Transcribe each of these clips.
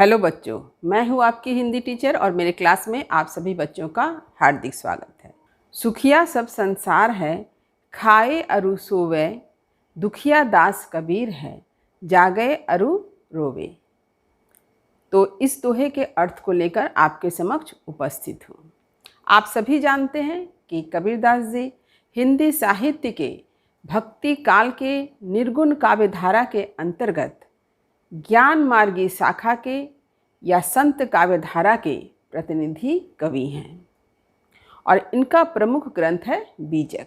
Hello बच्चों, मैं हूँ आपकी हिंदी टीचर और मेरे क्लास में आप सभी बच्चों का हार्दिक स्वागत है। सुखिया सब संसार है, खाए अरु सोवे, दुखिया दास कबीर है, जागे अरु रोवे। तो इस दोहे के अर्थ को लेकर आपके समक्ष उपस्थित हूँ। आप सभी जानते हैं कि कबीरदास जी हिंदी साहित्य के भक्ति काल के निर्गुण काव्यधारा के अंतर्गत ज्ञान मार्गी शाखा के या संत काव्यधारा के प्रतिनिधि कवि हैं और इनका प्रमुख ग्रंथ है बीजक,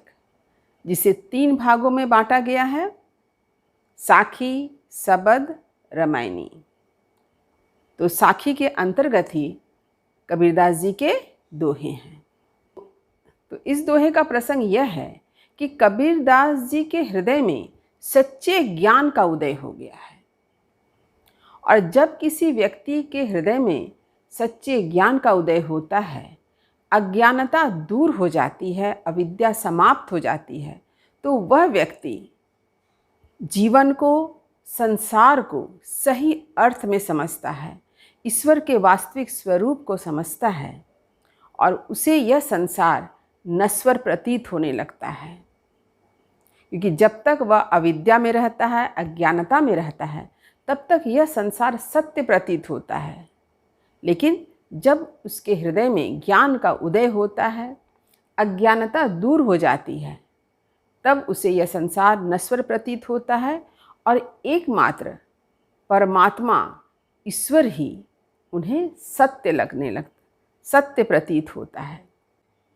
जिसे 3 भागों में बांटा गया है: साखी, सबद, रामायणी। तो साखी के अंतर्गत ही कबीरदास जी के दोहे हैं। तो इस दोहे का प्रसंग यह है कि कबीरदास जी के हृदय में सच्चे ज्ञान का उदय हो गया है, और जब किसी व्यक्ति के हृदय में सच्चे ज्ञान का उदय होता है, अज्ञानता दूर हो जाती है, अविद्या समाप्त हो जाती है, तो वह व्यक्ति जीवन को, संसार को सही अर्थ में समझता है, ईश्वर के वास्तविक स्वरूप को समझता है और उसे यह संसार नश्वर प्रतीत होने लगता है। क्योंकि जब तक वह अविद्या में रहता है, अज्ञानता में रहता है, तब तक यह संसार सत्य प्रतीत होता है। लेकिन जब उसके हृदय में ज्ञान का उदय होता है, अज्ञानता दूर हो जाती है, तब उसे यह संसार नश्वर प्रतीत होता है और एकमात्र परमात्मा ईश्वर ही उन्हें सत्य प्रतीत होता है।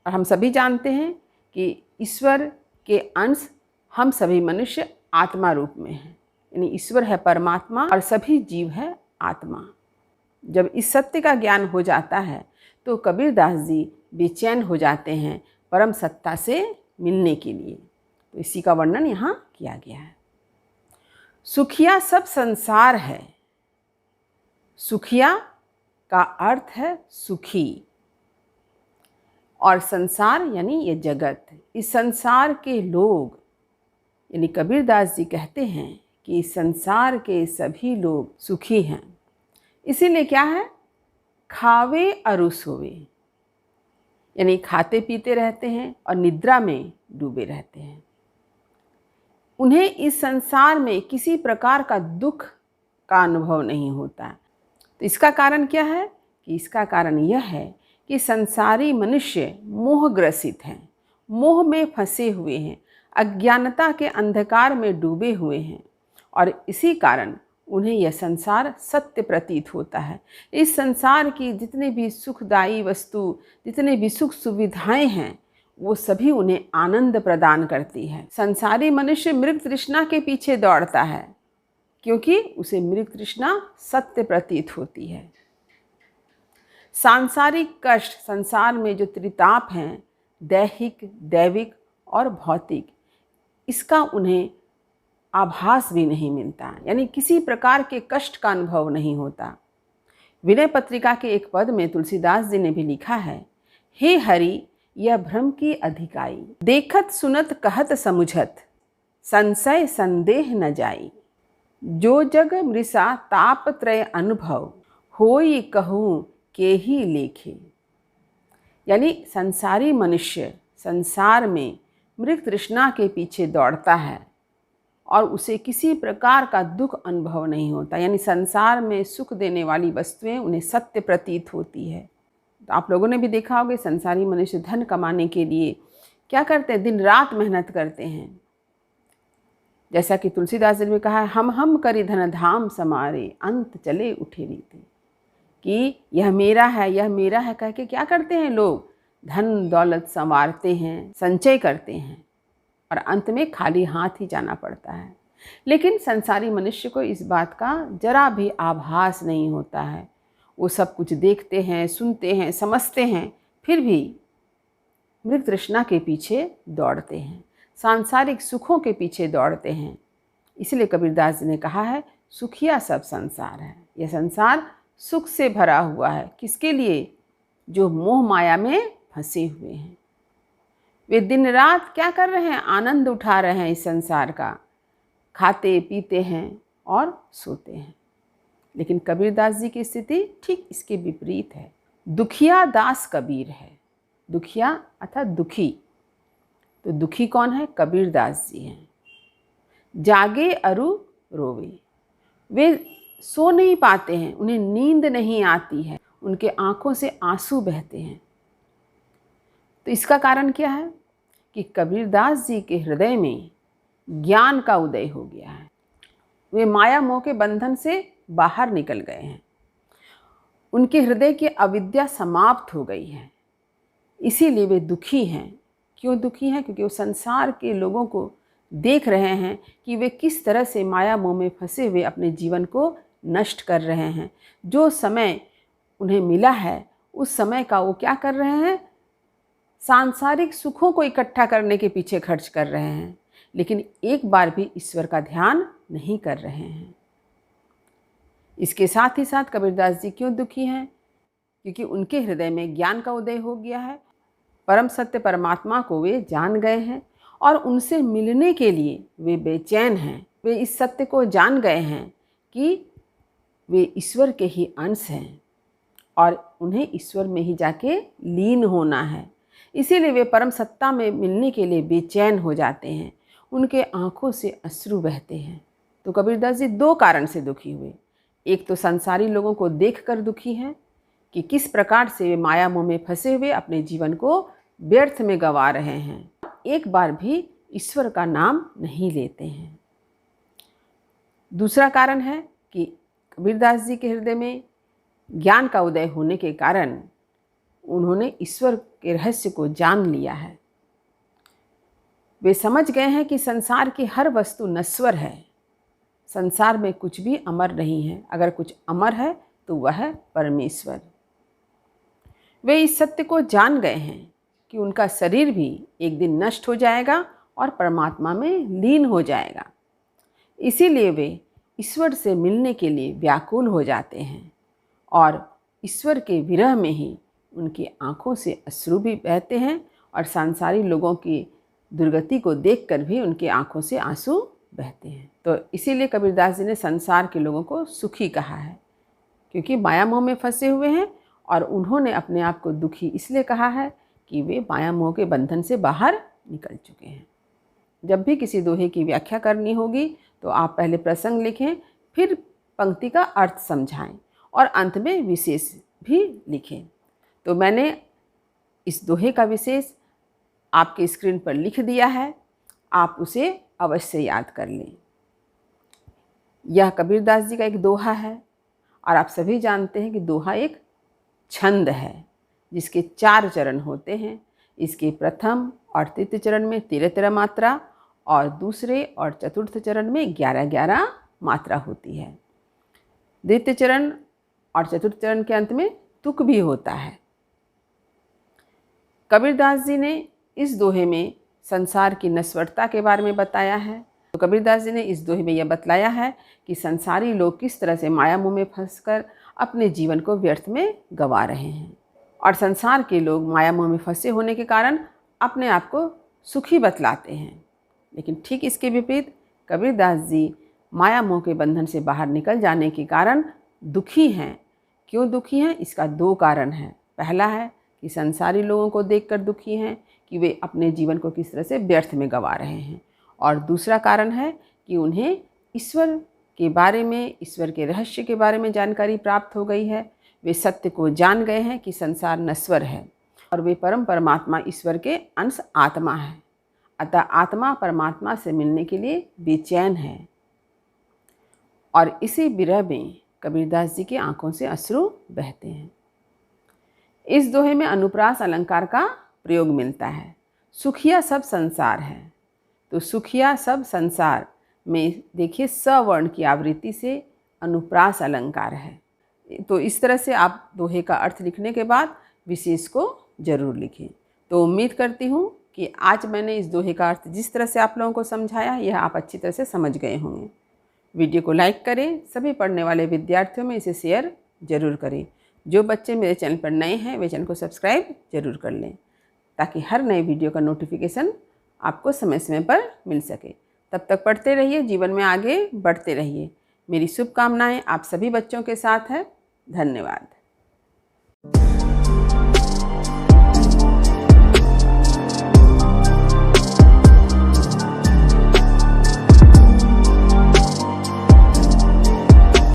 और हम सभी जानते हैं कि ईश्वर के अंश हम सभी मनुष्य आत्मा रूप में हैं, यानी ईश्वर है परमात्मा और सभी जीव है आत्मा। जब इस सत्य का ज्ञान हो जाता है तो कबीरदास जी बेचैन हो जाते हैं परम सत्ता से मिलने के लिए। तो इसी का वर्णन यहाँ किया गया है। सुखिया सब संसार है। सुखिया का अर्थ है सुखी, और संसार यानी ये जगत। इस संसार के लोग यानी कबीरदास जी कहते हैं कि संसार के सभी लोग सुखी हैं। इसीलिए क्या है, खावे अरु सोवे, यानी खाते पीते रहते हैं और निद्रा में डूबे रहते हैं। उन्हें इस संसार में किसी प्रकार का दुख का अनुभव नहीं होता। तो इसका कारण क्या है कि इसका कारण यह है कि संसारी मनुष्य मोहग्रसित हैं, मोह में फंसे हुए हैं, अज्ञानता के अंधकार में डूबे हुए हैं, और इसी कारण उन्हें यह संसार सत्य प्रतीत होता है। इस संसार की जितने भी सुखदायी वस्तु, जितने भी सुख सुविधाएं हैं, वो सभी उन्हें आनंद प्रदान करती है। संसारी मनुष्य मृग तृष्णा के पीछे दौड़ता है क्योंकि उसे मृग तृष्णा सत्य प्रतीत होती है। सांसारिक कष्ट, संसार में जो त्रिताप हैं, दैहिक, दैविक और भौतिक, इसका उन्हें आभास भी नहीं मिलता, यानी किसी प्रकार के कष्ट का अनुभव नहीं होता। विनय पत्रिका के एक पद में तुलसीदास जी ने भी लिखा है: हे हरि यह भ्रम की अधिकाई, देखत सुनत कहत समुझत, संशय संदेह न जाई, जो जग मृषा ताप त्रय अनुभव, होई कहूँ के ही लेखे। यानी संसारी मनुष्य संसार में मृग तृष्णा के पीछे दौड़ता है और उसे किसी प्रकार का दुख अनुभव नहीं होता, यानी संसार में सुख देने वाली वस्तुएं उन्हें सत्य प्रतीत होती है। तो आप लोगों ने भी देखा होगा, संसारी मनुष्य धन कमाने के लिए क्या करते हैं, दिन रात मेहनत करते हैं। जैसा कि तुलसीदास जी ने कहा है, हम करी धन धाम समारे, अंत चले उठे रीते, कि यह मेरा है, यह मेरा है कह के क्या करते हैं लोग, धन दौलत संवारते हैं, संचय करते हैं, और अंत में खाली हाथ ही जाना पड़ता है। लेकिन संसारी मनुष्य को इस बात का जरा भी आभास नहीं होता है। वो सब कुछ देखते हैं, सुनते हैं, समझते हैं, फिर भी मृग तृष्णा के पीछे दौड़ते हैं, सांसारिक सुखों के पीछे दौड़ते हैं। इसलिए कबीरदास जी ने कहा है, सुखिया सब संसार है। यह संसार सुख से भरा हुआ है। किसके लिए? जो मोह माया में फंसे हुए हैं। वे दिन रात क्या कर रहे हैं, आनंद उठा रहे हैं इस संसार का, खाते पीते हैं और सोते हैं। लेकिन कबीरदास जी की स्थिति ठीक इसके विपरीत है। दुखिया दास कबीर है। दुखिया अर्थात दुखी, तो दुखी कौन है? कबीरदास जी हैं। जागे अरु रोवे, वे सो नहीं पाते हैं, उन्हें नींद नहीं आती है, उनके आंखों से आंसू बहते हैं। तो इसका कारण क्या है कि कबीरदास जी के हृदय में ज्ञान का उदय हो गया है। वे माया मोह के बंधन से बाहर निकल गए हैं। उनके हृदय की अविद्या समाप्त हो गई है, इसीलिए वे दुखी हैं। क्यों दुखी हैं? क्योंकि वो संसार के लोगों को देख रहे हैं कि वे किस तरह से माया मोह में फंसे हुए अपने जीवन को नष्ट कर रहे हैं। जो समय उन्हें मिला है उस समय का वो क्या कर रहे हैं? सांसारिक सुखों को इकट्ठा करने के पीछे खर्च कर रहे हैं, लेकिन एक बार भी ईश्वर का ध्यान नहीं कर रहे हैं। इसके साथ ही साथ कबीरदास जी क्यों दुखी हैं? क्योंकि उनके हृदय में ज्ञान का उदय हो गया है। परम सत्य परमात्मा को वे जान गए हैं और उनसे मिलने के लिए वे बेचैन हैं। वे इस सत्य को जान गए हैं कि वे ईश्वर के ही अंश हैं और उन्हें ईश्वर में ही जाके लीन होना है। इसीलिए वे परम सत्ता में मिलने के लिए बेचैन हो जाते हैं। उनके आंखों से अश्रु बहते हैं। तो कबीरदास जी दो कारण से दुखी हुए। एक तो संसारी लोगों को देखकर दुखी हैं कि किस प्रकार से वे माया मोह में फंसे हुए अपने जीवन को व्यर्थ में गंवा रहे हैं, एक बार भी ईश्वर का नाम नहीं लेते हैं। दूसरा कारण है कि कबीरदास जी के हृदय में ज्ञान का उदय होने के कारण उन्होंने ईश्वर के रहस्य को जान लिया है। वे समझ गए हैं कि संसार की हर वस्तु नश्वर है, संसार में कुछ भी अमर नहीं है। अगर कुछ अमर है तो वह है परमेश्वर। वे इस सत्य को जान गए हैं कि उनका शरीर भी एक दिन नष्ट हो जाएगा और परमात्मा में लीन हो जाएगा। इसीलिए वे ईश्वर से मिलने के लिए व्याकुल हो जाते हैं और ईश्वर के विरह में ही उनकी आंखों से अश्रु भी बहते हैं और सांसारिक लोगों की दुर्गति को देखकर भी उनकी आंखों से आंसू बहते हैं। तो इसीलिए कबीरदास जी ने संसार के लोगों को सुखी कहा है, क्योंकि माया मोह में फंसे हुए हैं और उन्होंने अपने आप को दुखी इसलिए कहा है कि वे माया मोह के बंधन से बाहर निकल चुके हैं। जब भी किसी दोहे की व्याख्या करनी होगी तो आप पहले प्रसंग लिखें, फिर पंक्ति का अर्थ समझाएं और अंत में विशेष भी लिखें। तो मैंने इस दोहे का विशेष आपके स्क्रीन पर लिख दिया है, आप उसे अवश्य याद कर लें। यह कबीरदास जी का एक दोहा है और आप सभी जानते हैं कि दोहा एक छंद है जिसके 4 चरण होते हैं। इसके प्रथम और तृतीय चरण में 13-13 मात्रा और दूसरे और चतुर्थ चरण में 11-11 मात्रा होती है। द्वितीय चरण और चतुर्थ चरण के अंत में तुक भी होता है। कबीरदास जी ने इस दोहे में संसार की नश्वरता के बारे में बताया है। तो कबीरदास जी ने इस दोहे में यह बतलाया है कि संसारी लोग किस तरह से माया मोह में फंसकर अपने जीवन को व्यर्थ में गंवा रहे हैं और संसार के लोग माया मोह में फंसे होने के कारण अपने आप को सुखी बतलाते हैं। लेकिन ठीक इसके विपरीत कबीरदास जी माया मोह के बंधन से बाहर निकल जाने के कारण दुखी हैं। क्यों दुखी हैं? इसका 2 कारण है। पहला है कि संसारी लोगों को देखकर दुखी हैं कि वे अपने जीवन को किस तरह से व्यर्थ में गंवा रहे हैं, और दूसरा कारण है कि उन्हें ईश्वर के बारे में, ईश्वर के रहस्य के बारे में जानकारी प्राप्त हो गई है। वे सत्य को जान गए हैं कि संसार नश्वर है और वे परम परमात्मा ईश्वर के अंश आत्मा है। अतः आत्मा परमात्मा से मिलने के लिए बेचैन है और इसी विरह में कबीरदास जी की आंखों से अश्रु बहते हैं। इस दोहे में अनुप्रास अलंकार का प्रयोग मिलता है। सुखिया सब संसार है, तो सुखिया सब संसार में देखिए सवर्ण की आवृत्ति से अनुप्रास अलंकार है। तो इस तरह से आप दोहे का अर्थ लिखने के बाद विशेष को जरूर लिखें। तो उम्मीद करती हूँ कि आज मैंने इस दोहे का अर्थ जिस तरह से आप लोगों को समझाया, यह आप अच्छी तरह से समझ गए होंगे। वीडियो को लाइक करें, सभी पढ़ने वाले विद्यार्थियों में इसे शेयर जरूर करें। जो बच्चे मेरे चैनल पर नए हैं वे चैनल को सब्सक्राइब जरूर कर लें ताकि हर नए वीडियो का नोटिफिकेशन आपको समय समय पर मिल सके। तब तक पढ़ते रहिए, जीवन में आगे बढ़ते रहिए। मेरी शुभकामनाएं आप सभी बच्चों के साथ है। धन्यवाद।